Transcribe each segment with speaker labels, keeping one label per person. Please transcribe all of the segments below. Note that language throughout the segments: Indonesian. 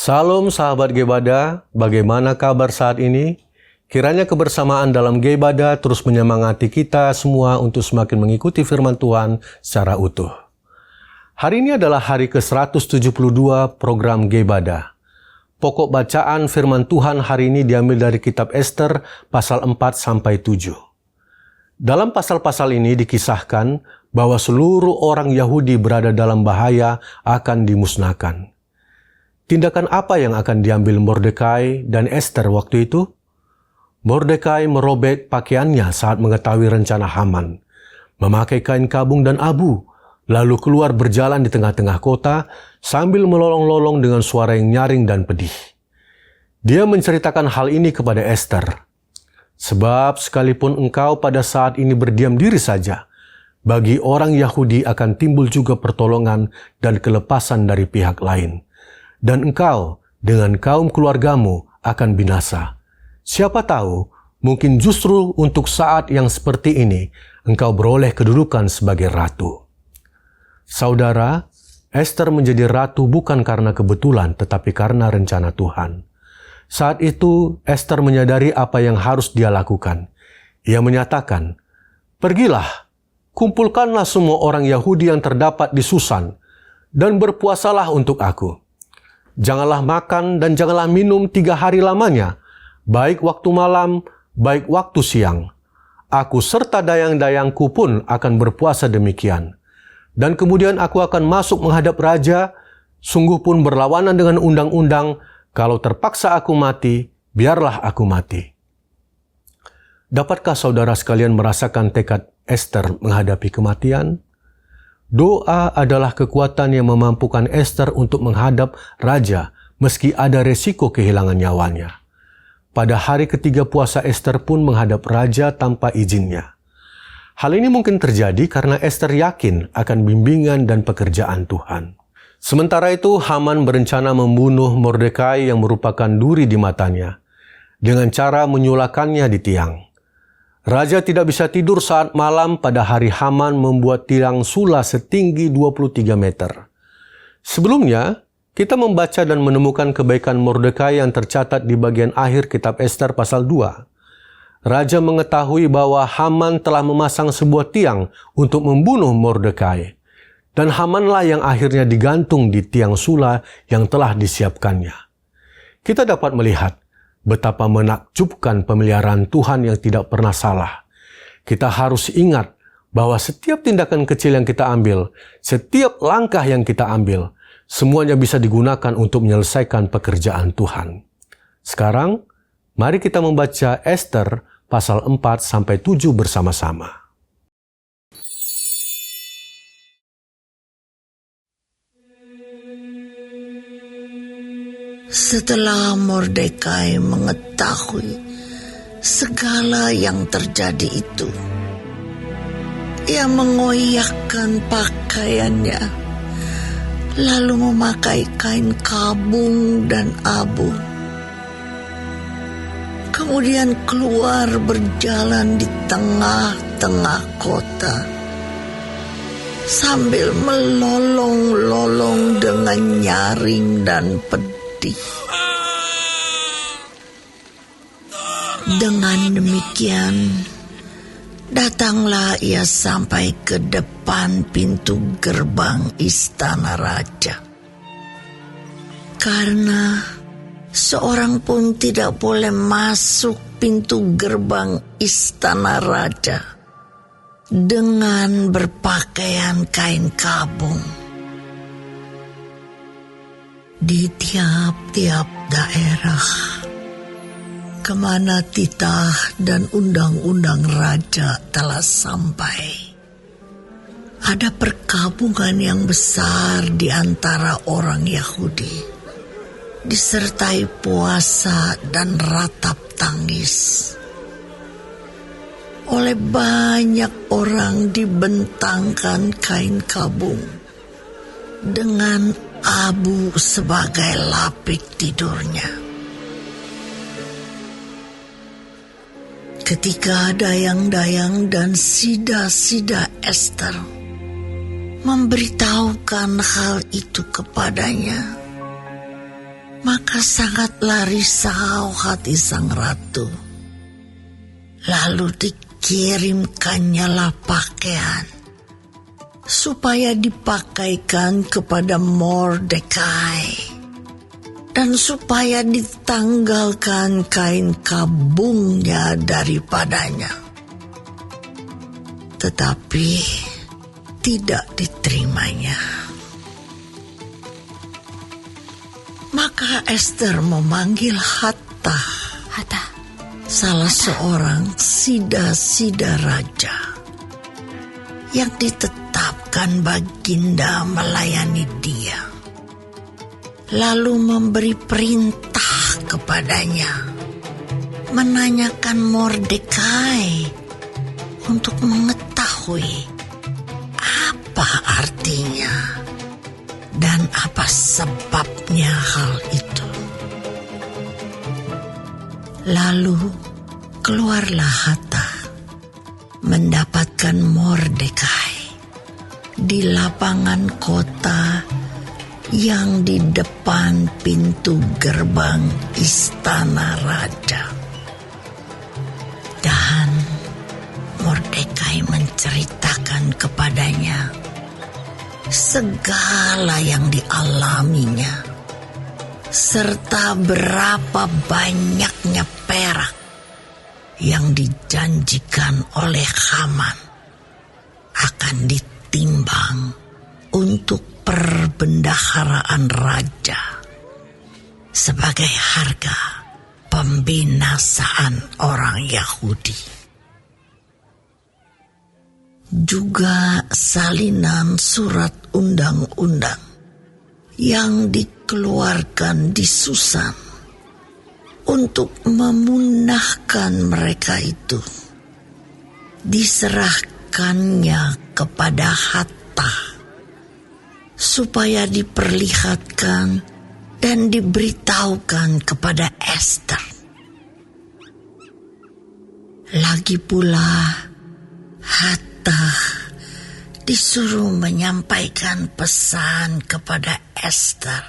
Speaker 1: Salam sahabat Gebada, bagaimana kabar saat ini? Kiranya kebersamaan dalam Gebada terus menyemangati kita semua untuk semakin mengikuti firman Tuhan secara utuh. Hari ini adalah hari ke-172 program Gebada. Pokok bacaan firman Tuhan hari ini diambil dari kitab Ester pasal 4-7. Dalam pasal-pasal ini dikisahkan bahwa seluruh orang Yahudi berada dalam bahaya akan dimusnahkan. Tindakan apa yang akan diambil Mordekai dan Ester waktu itu? Mordekai merobek pakaiannya saat mengetahui rencana Haman, memakai kain kabung dan abu, lalu keluar berjalan di tengah-tengah kota sambil melolong-lolong dengan suara yang nyaring dan pedih. Dia menceritakan hal ini kepada Ester. Sebab sekalipun engkau pada saat ini berdiam diri saja, bagi orang Yahudi akan timbul juga pertolongan dan kelepasan dari pihak lain. Dan engkau dengan kaum keluargamu akan binasa. Siapa tahu, mungkin justru untuk saat yang seperti ini, engkau beroleh kedudukan sebagai ratu. Saudara, Ester menjadi ratu bukan karena kebetulan, tetapi karena rencana Tuhan. Saat itu, Ester menyadari apa yang harus dia lakukan. Ia menyatakan, "Pergilah, kumpulkanlah semua orang Yahudi yang terdapat di Susan, dan berpuasalah untuk aku. Janganlah makan dan janganlah minum 3 hari lamanya, baik waktu malam, baik waktu siang. Aku serta dayang-dayangku pun akan berpuasa demikian. Dan kemudian aku akan masuk menghadap raja, sungguh pun berlawanan dengan undang-undang, kalau terpaksa aku mati, biarlah aku mati." Dapatkah saudara sekalian merasakan tekad Ester menghadapi kematian? Doa adalah kekuatan yang memampukan Ester untuk menghadap raja meski ada resiko kehilangan nyawanya. Pada hari ketiga puasa Ester pun menghadap raja tanpa izinnya. Hal ini mungkin terjadi karena Ester yakin akan bimbingan dan pekerjaan Tuhan. Sementara itu Haman berencana membunuh Mordekai yang merupakan duri di matanya dengan cara menyulakannya di tiang. Raja tidak bisa tidur saat malam pada hari Haman membuat tiang sula setinggi 23 meter. Sebelumnya, kita membaca dan menemukan kebaikan Mordekai yang tercatat di bagian akhir kitab Ester pasal 2. Raja mengetahui bahwa Haman telah memasang sebuah tiang untuk membunuh Mordekai. Dan Hamanlah yang akhirnya digantung di tiang sula yang telah disiapkannya. Kita dapat melihat betapa menakjubkan pemeliharaan Tuhan yang tidak pernah salah. Kita harus ingat bahwa setiap tindakan kecil yang kita ambil, setiap langkah yang kita ambil, semuanya bisa digunakan untuk menyelesaikan pekerjaan Tuhan. Sekarang, mari kita membaca Ester pasal 4-7 bersama-sama.
Speaker 2: Setelah Mordekai mengetahui segala yang terjadi itu, ia mengoyakkan pakaiannya, lalu memakai kain kabung dan abu. Kemudian keluar berjalan di tengah-tengah kota, sambil melolong-lolong dengan nyaring dan pedih. Dengan demikian, datanglah ia sampai ke depan pintu gerbang istana raja. Karena seorang pun tidak boleh masuk pintu gerbang istana raja dengan berpakaian kain kabung. Di tiap-tiap daerah kemana titah dan undang-undang raja telah sampai, ada perkabungan yang besar di antara orang Yahudi, disertai puasa dan ratap tangis. Oleh banyak orang dibentangkan kain kabung dengan abu sebagai lapik tidurnya. Ketika dayang-dayang dan sida-sida Ester memberitahukan hal itu kepadanya, Maka sangatlah risau hati sang ratu. Lalu dikirimkannya pakaian supaya dipakaikan kepada Mordekai, dan supaya ditanggalkan kain kabungnya daripadanya. Tetapi tidak diterimanya. Maka Ester memanggil Hattah, salah seorang sida-sida raja yang ditetapkan baginda melayani dia. Lalu memberi perintah kepadanya menanyakan Mordekai untuk mengetahui apa artinya dan apa sebabnya hal itu. Lalu keluarlah Hattah mendapatkan Mordekai di lapangan kota yang di depan pintu gerbang istana raja. Dan Mordekai menceritakan kepadanya segala yang dialaminya, serta berapa banyaknya perak yang dijanjikan oleh Haman akan ditimbang untuk perbendaharaan raja sebagai harga pembinasaan orang Yahudi. Juga salinan surat undang-undang yang dikeluarkan di Susan untuk memunahkan mereka itu diserahkannya kepada Hattah supaya diperlihatkan dan diberitahukan kepada Ester. Lagi pula Hattah disuruh menyampaikan pesan kepada Ester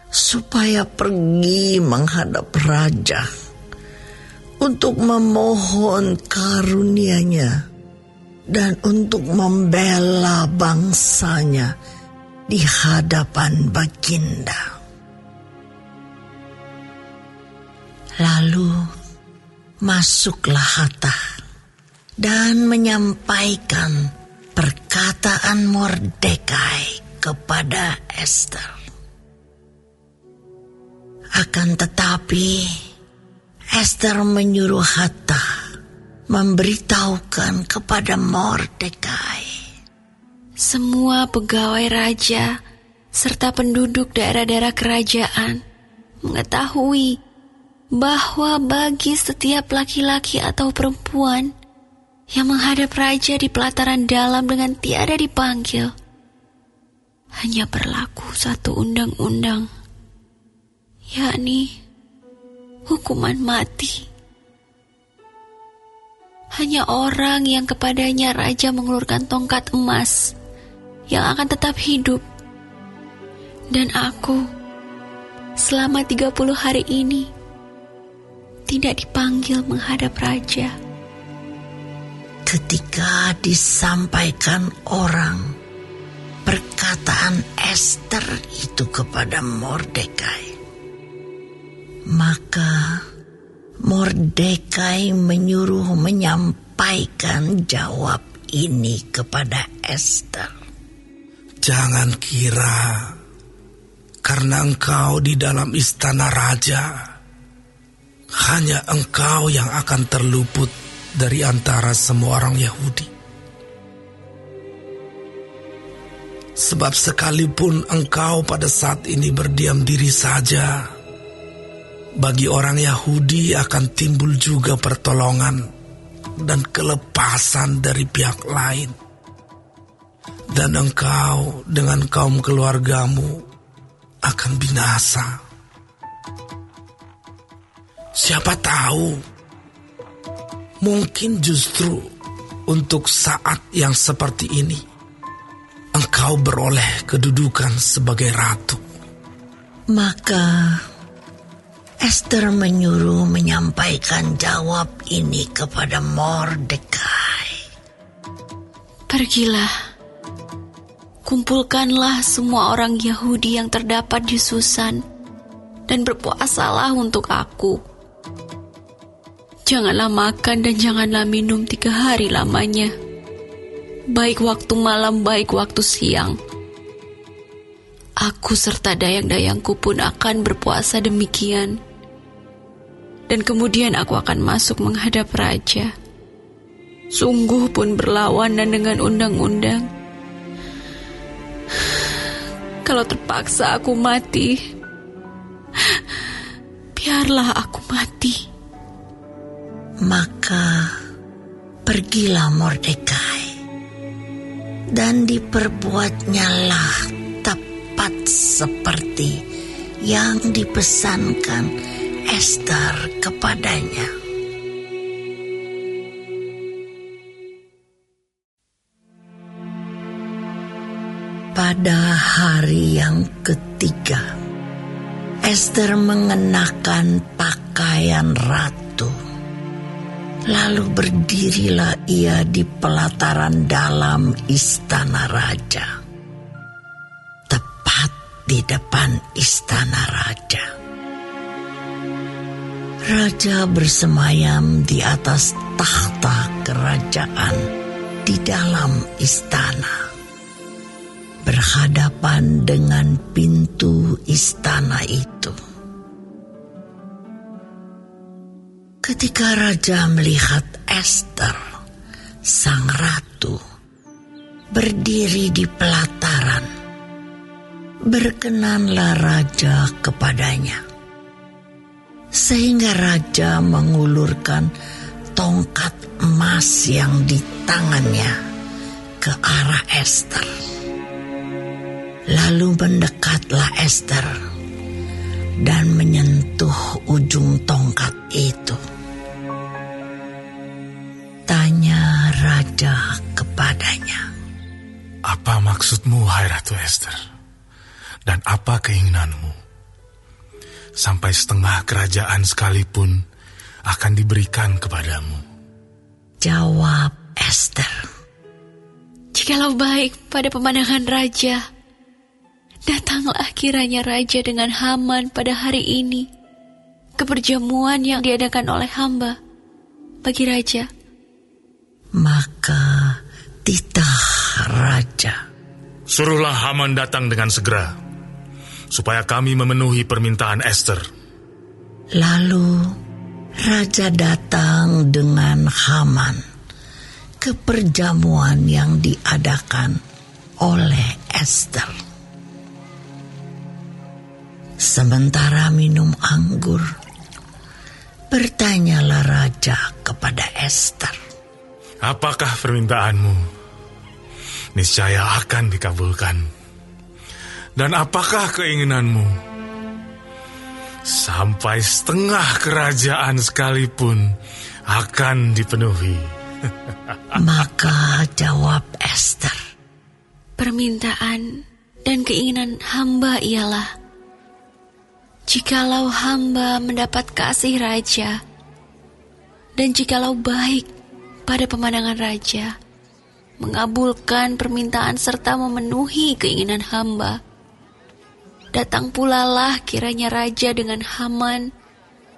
Speaker 2: supaya pergi menghadap raja untuk memohon karunia-Nya dan untuk membela bangsanya di hadapan baginda. Lalu masuklah Hattah dan menyampaikan perkataan Mordekai kepada Ester. Akan tetapi Ester menyuruh Hattah memberitahukan kepada Mordekai,
Speaker 3: semua pegawai raja serta penduduk daerah-daerah kerajaan mengetahui bahwa bagi setiap laki-laki atau perempuan yang menghadap raja di pelataran dalam dengan tiada dipanggil, hanya berlaku satu undang-undang, yakni hukuman mati. Hanya orang yang kepadanya raja mengulurkan tongkat emas yang akan tetap hidup. Dan aku selama 30 hari ini tidak dipanggil menghadap raja.
Speaker 2: Ketika disampaikan orang perkataan Ester itu kepada Mordekai, maka Mordekai menyuruh menyampaikan jawab ini kepada Ester.
Speaker 4: Jangan kira karena engkau di dalam istana raja, hanya engkau yang akan terluput dari antara semua orang Yahudi. Sebab sekalipun engkau pada saat ini berdiam diri saja, bagi orang Yahudi akan timbul juga pertolongan dan kelepasan dari pihak lain. Dan engkau dengan kaum keluargamu akan binasa. Siapa tahu, mungkin justru untuk saat yang seperti ini engkau beroleh kedudukan sebagai ratu.
Speaker 2: Maka Ester menyuruh menyampaikan jawab ini kepada Mordekai.
Speaker 3: Pergilah, kumpulkanlah semua orang Yahudi yang terdapat di Susan, dan berpuasalah untuk aku. Janganlah makan dan janganlah minum 3 hari lamanya, baik waktu malam, baik waktu siang. Aku serta dayang-dayangku pun akan berpuasa demikian. Dan kemudian aku akan masuk menghadap raja. Sungguh pun berlawanan dengan undang-undang. Kalau terpaksa aku mati, biarlah aku mati.
Speaker 2: Maka pergilah Mordekai, dan diperbuatnyalah tepat seperti yang dipesankan Ester kepadanya. Pada hari yang ketiga, Ester mengenakan pakaian ratu. Lalu berdirilah ia di pelataran dalam istana raja, tepat di depan istana raja. Raja bersemayam di atas takhta kerajaan di dalam istana, berhadapan dengan pintu istana itu. Ketika raja melihat Ester, sang ratu, berdiri di pelataran, berkenanlah raja kepadanya, sehingga raja mengulurkan tongkat emas yang di tangannya ke arah Ester. Lalu mendekatlah Ester dan menyentuh ujung tongkat itu. Tanya raja kepadanya,
Speaker 4: Apa maksudmu, hai Ratu Ester? Dan apa keinginanmu? Sampai setengah kerajaan sekalipun akan diberikan kepadamu.
Speaker 2: Jawab Ester,
Speaker 3: Jikalau baik pada pemandangan raja, datanglah kiranya raja dengan Haman pada hari ini ke perjamuan yang diadakan oleh hamba bagi raja.
Speaker 2: Maka titah raja.
Speaker 4: Suruhlah Haman datang dengan segera, supaya kami memenuhi permintaan Ester.
Speaker 2: Lalu raja datang dengan Haman ke perjamuan yang diadakan oleh Ester. Sementara minum anggur, bertanyalah raja kepada Ester,
Speaker 4: Apakah permintaanmu? Niscaya akan dikabulkan. Dan apakah keinginanmu? Sampai setengah kerajaan sekalipun akan dipenuhi.
Speaker 2: Maka jawab Ester,
Speaker 3: Permintaan dan keinginan hamba ialah, jikalau hamba mendapat kasih raja, dan jikalau baik pada pemandangan raja, mengabulkan permintaan serta memenuhi keinginan hamba, datang pulalah kiranya raja dengan Haman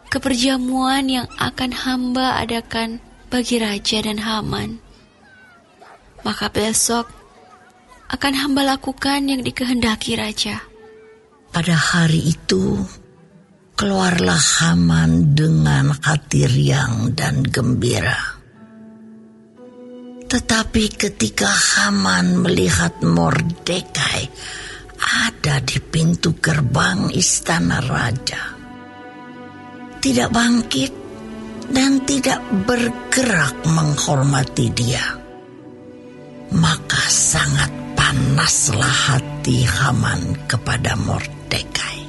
Speaker 3: ke perjamuan yang akan hamba adakan bagi raja dan Haman. Maka besok akan hamba lakukan yang dikehendaki raja.
Speaker 2: pada hari itu keluarlah Haman dengan hati riang dan gembira. Tetapi ketika Haman melihat Mordekai ada di pintu gerbang istana raja, tidak bangkit dan tidak bergerak menghormati dia, maka sangat panaslah hati Haman kepada Mordekai.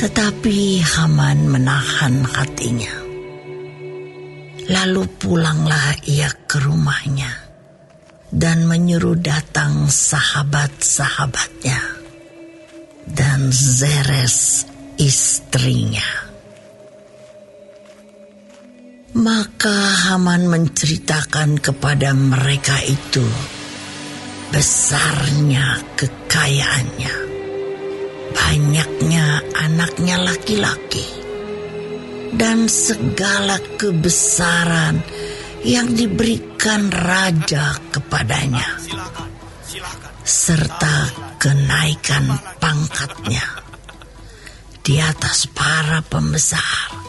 Speaker 2: Tetapi Haman menahan hatinya. Lalu pulanglah ia ke rumahnya dan menyuruh datang sahabat-sahabatnya dan Zeres istrinya. Maka Haman menceritakan kepada mereka itu besarnya kekayaannya, banyaknya anaknya laki-laki, dan segala kebesaran yang diberikan raja kepadanya, serta kenaikan pangkatnya di atas para pembesar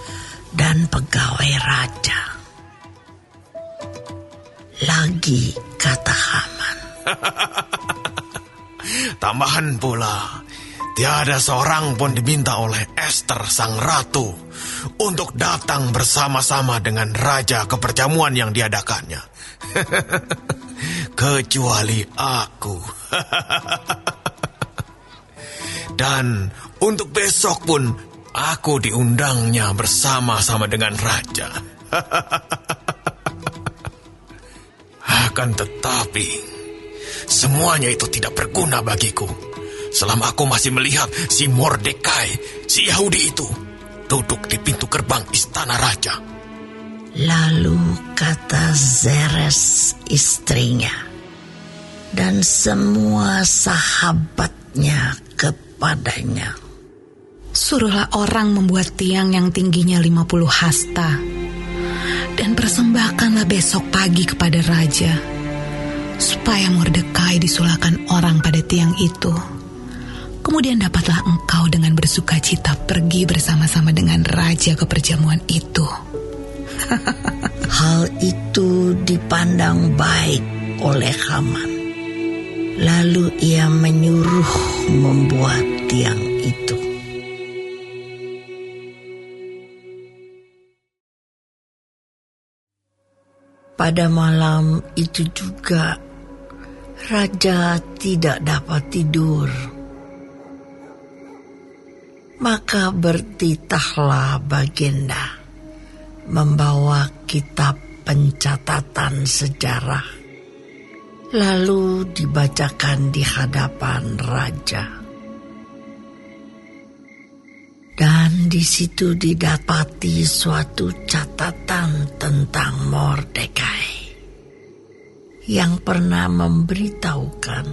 Speaker 2: dan pegawai raja. Lagi kata Haman,
Speaker 5: tambahan pula, tiada seorang pun diminta oleh Ester sang ratu untuk datang bersama-sama dengan raja ke perjamuan yang diadakannya. Kecuali aku. Dan untuk besok pun aku diundangnya bersama-sama dengan raja. Akan tetapi semuanya itu tidak berguna bagiku selama aku masih melihat si Mordekai, si Yahudi itu, duduk di pintu gerbang istana raja.
Speaker 2: lalu kata Zeres istrinya dan semua sahabatnya kepadanya,
Speaker 6: suruhlah orang membuat tiang yang tingginya 50 hasta, dan persembahkanlah besok pagi kepada raja, supaya Mordekai disulahkan orang pada tiang itu. Kemudian dapatlah engkau dengan bersuka cita pergi bersama-sama dengan raja ke perjamuan itu.
Speaker 2: Hal itu dipandang baik oleh Haman. Lalu ia menyuruh membuat tiang itu. Pada malam itu juga, raja tidak dapat tidur. Maka bertitahlah Bagenda membawa kitab pencatatan sejarah, lalu dibacakan di hadapan raja. Dan di situ didapati suatu catatan tentang Mordekai yang pernah memberitahukan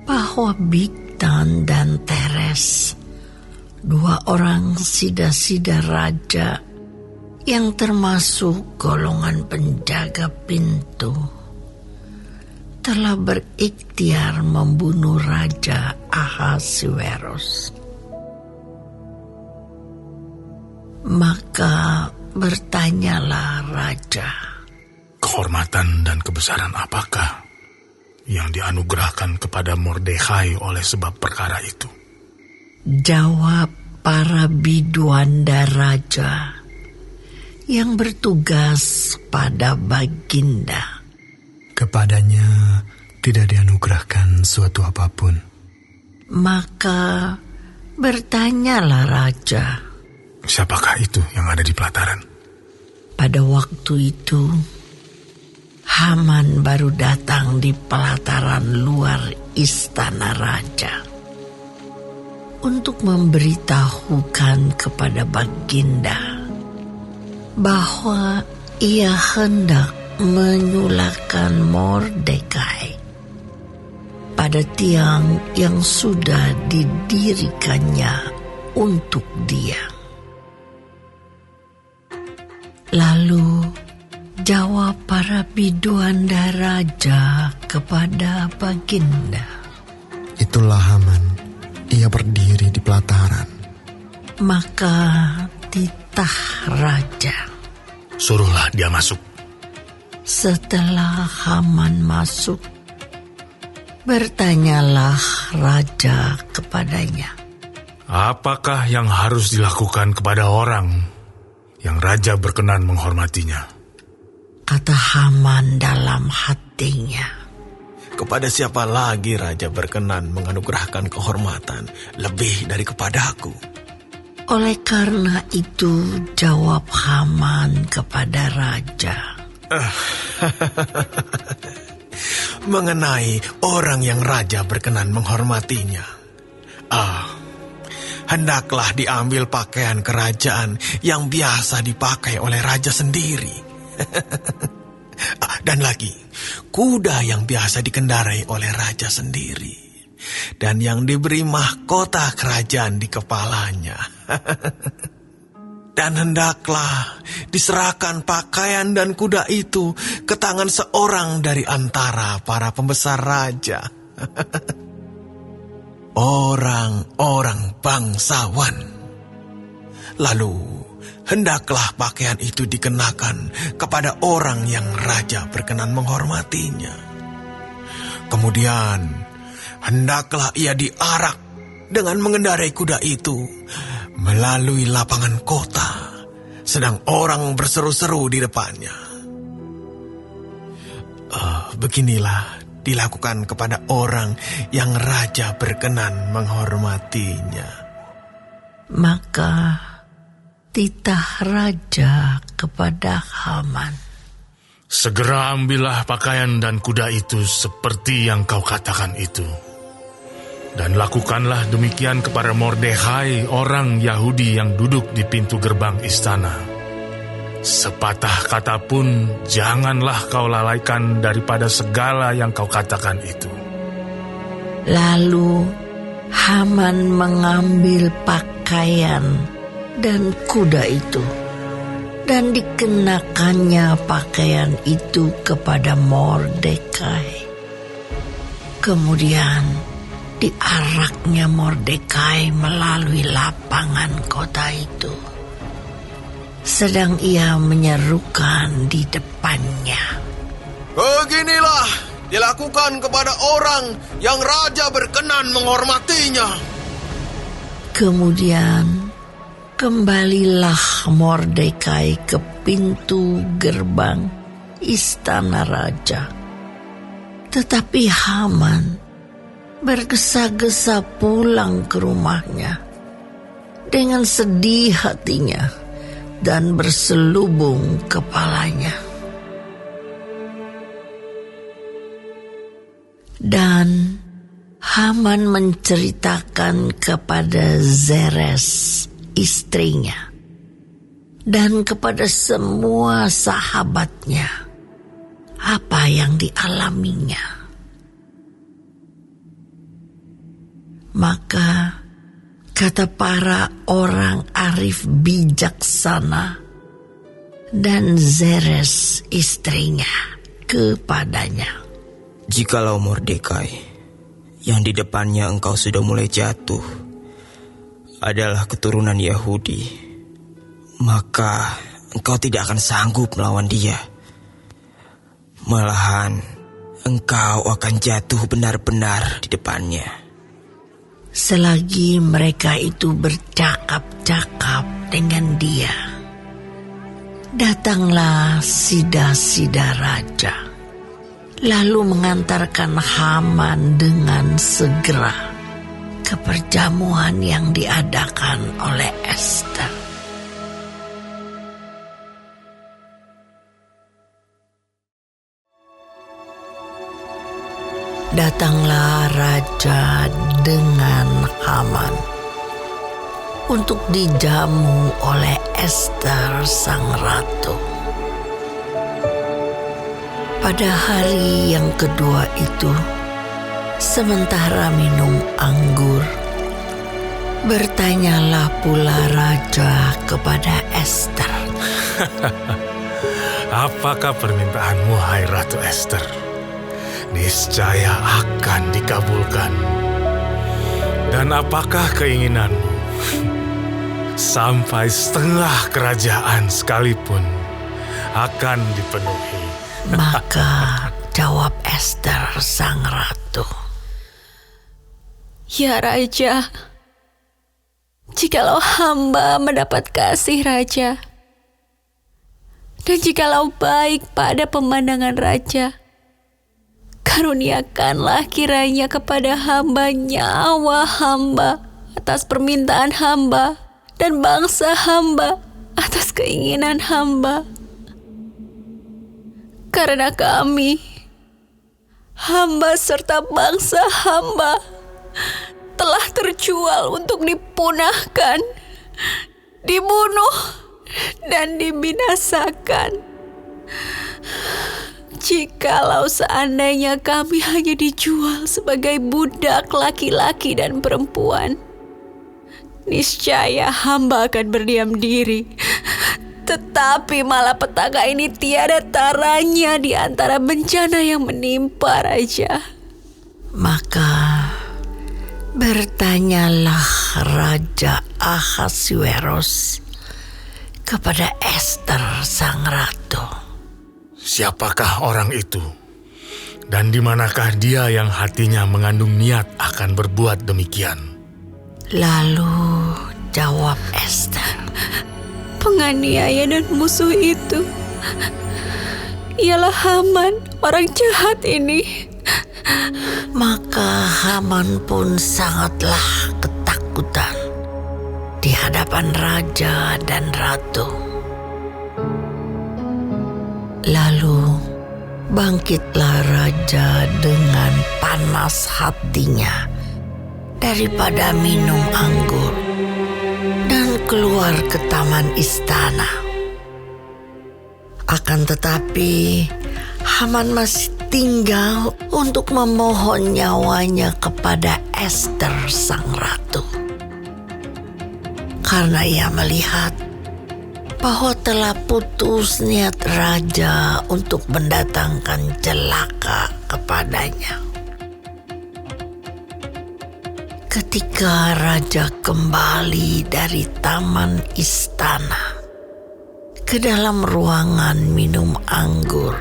Speaker 2: bahwa Bigtan dan Teres, dua orang sida-sida raja yang termasuk golongan penjaga pintu, telah berikhtiar membunuh Raja Ahasuerus. Maka bertanyalah raja,
Speaker 4: kehormatan dan kebesaran apakah yang dianugerahkan kepada Mordekai oleh sebab perkara itu?
Speaker 2: Jawab para biduanda raja yang bertugas pada Baginda,
Speaker 7: kepadanya tidak dianugerahkan suatu apapun.
Speaker 2: Maka bertanyalah raja,
Speaker 4: siapakah itu yang ada di pelataran?
Speaker 2: pada waktu itu Haman baru datang di pelataran luar istana raja untuk memberitahukan kepada Baginda bahwa ia hendak menyulahkan Mordekai pada tiang yang sudah didirikannya untuk dia. Lalu jawab para biduanda raja kepada Baginda,
Speaker 7: Itulah Haman, ia berdiri di pelataran.
Speaker 2: maka titah raja.
Speaker 4: Suruhlah dia masuk.
Speaker 2: Setelah Haman masuk, bertanyalah raja kepadanya,
Speaker 4: Apakah yang harus dilakukan kepada orang yang raja berkenan menghormatinya?
Speaker 2: kata Haman dalam hatinya,
Speaker 5: Kepada siapa lagi raja berkenan menganugerahkan kehormatan lebih dari kepadaku?
Speaker 2: oleh karena itu jawab Haman kepada raja,
Speaker 5: Mengenai orang yang raja berkenan menghormatinya, Hendaklah diambil pakaian kerajaan yang biasa dipakai oleh raja sendiri. Dan lagi, kuda yang biasa dikendarai oleh raja sendiri. Dan yang diberi mahkota kerajaan di kepalanya. Dan hendaklah diserahkan pakaian dan kuda itu ke tangan seorang dari antara para pembesar raja. Orang-orang bangsawan. Lalu, hendaklah pakaian itu dikenakan kepada orang yang raja berkenan menghormatinya. Kemudian, hendaklah ia diarak dengan mengendarai kuda itu melalui lapangan kota, sedang orang berseru-seru di depannya. Beginilah dilakukan kepada orang yang raja berkenan menghormatinya.
Speaker 2: Maka titah raja kepada Haman,
Speaker 4: Segera ambillah pakaian dan kuda itu seperti yang kau katakan itu. Dan lakukanlah demikian kepada Mordekhai, orang Yahudi yang duduk di pintu gerbang istana. Sepatah kata pun janganlah kau lalaikan daripada segala yang kau katakan itu.
Speaker 2: Lalu Haman mengambil pakaian dan kuda itu, dan dikenakannya pakaian itu kepada Mordekhai. Kemudian diaraknya Mordekhai melalui lapangan kota itu, sedang ia menyerukan di depannya,
Speaker 5: Beginilah dilakukan kepada orang yang raja berkenan menghormatinya.
Speaker 2: Kemudian kembalilah Mordekhai ke pintu gerbang istana raja. Tetapi Haman bergesa-gesa pulang ke rumahnya dengan sedih hatinya dan berselubung kepalanya. Dan Haman menceritakan kepada Zeres, istrinya, dan kepada semua sahabatnya apa yang dialaminya. Maka kata para orang arif bijaksana dan Zeres istrinya kepadanya,
Speaker 8: Jikalau Mordekhai, yang di depannya engkau sudah mulai jatuh, adalah keturunan Yahudi, maka engkau tidak akan sanggup melawan dia. Malahan, engkau akan jatuh benar-benar di depannya.
Speaker 2: Selagi mereka itu bercakap-cakap dengan dia, datanglah sida-sida raja, lalu mengantarkan Haman dengan segera ke perjamuan yang diadakan oleh Ester. Datanglah raja dengan Haman untuk dijamu oleh Ester sang ratu. Pada hari yang kedua itu, sementara minum anggur, bertanyalah pula raja kepada Ester.
Speaker 4: Apakah permintaanmu, hai Ratu Ester? Niscaya akan dikabulkan. Dan apakah keinginanmu? Sampai setengah kerajaan sekalipun akan dipenuhi.
Speaker 2: Maka jawab Ester sang ratu,
Speaker 3: Ya Raja, jikalau hamba mendapat kasih Raja, dan jikalau baik pada pemandangan Raja, karuniakanlah kiranya kepada hamba nyawa hamba atas permintaan hamba, dan bangsa hamba atas keinginan hamba. Karena kami, hamba serta bangsa hamba, telah terjual untuk dipunahkan, dibunuh, dan dibinasakan. Jikalau seandainya kami hanya dijual sebagai budak laki-laki dan perempuan, niscaya hamba akan berdiam diri. Tetapi malapetaka ini tiada taranya di antara bencana yang menimpa raja.
Speaker 2: Maka bertanyalah Raja Ahasuerus kepada Ester sang ratu.
Speaker 4: Siapakah orang itu? Dan di manakah dia yang hatinya mengandung niat akan berbuat demikian?
Speaker 2: Lalu jawab Ester,
Speaker 3: Penganiaya dan musuh itu ialah Haman, orang jahat ini.
Speaker 2: Maka Haman pun sangatlah ketakutan di hadapan raja dan ratu. Lalu bangkitlah raja dengan panas hatinya daripada minum anggur dan keluar ke taman istana. Akan tetapi Haman masih tinggal untuk memohon nyawanya kepada Ester sang ratu. Karena ia melihat bahwa telah putus niat raja untuk mendatangkan celaka kepadanya. Ketika raja kembali dari taman istana ke dalam ruangan minum anggur,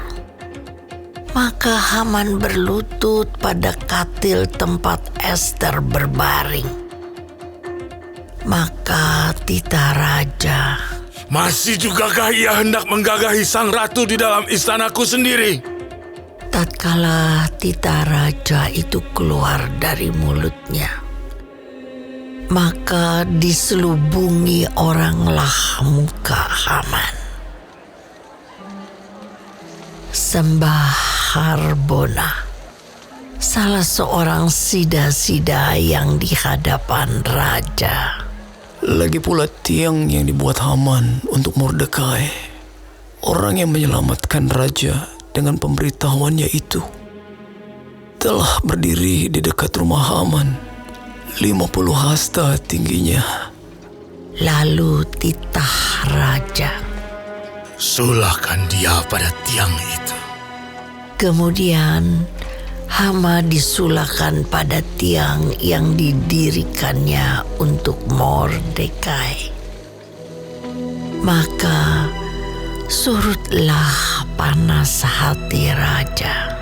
Speaker 2: maka Haman berlutut pada katil tempat Ester berbaring. Maka titah raja,
Speaker 4: Masih jugakah ia hendak menggagahi sang ratu di dalam istanaku sendiri?
Speaker 2: tatkala titah raja itu keluar dari mulutnya, maka diselubungi oranglah muka Haman. Sembah Harbona, salah seorang sida-sida yang di hadapan raja.
Speaker 9: Lagi pula tiang yang dibuat Haman untuk Mordekai, orang yang menyelamatkan raja dengan pemberitahuannya itu, telah berdiri di dekat rumah Haman, 50 hasta tingginya.
Speaker 2: Lalu titah raja,
Speaker 4: Sulahkan dia pada tiang itu.
Speaker 2: kemudian Hama disulahkan pada tiang yang didirikannya untuk Mordekai. Maka surutlah panas hati raja.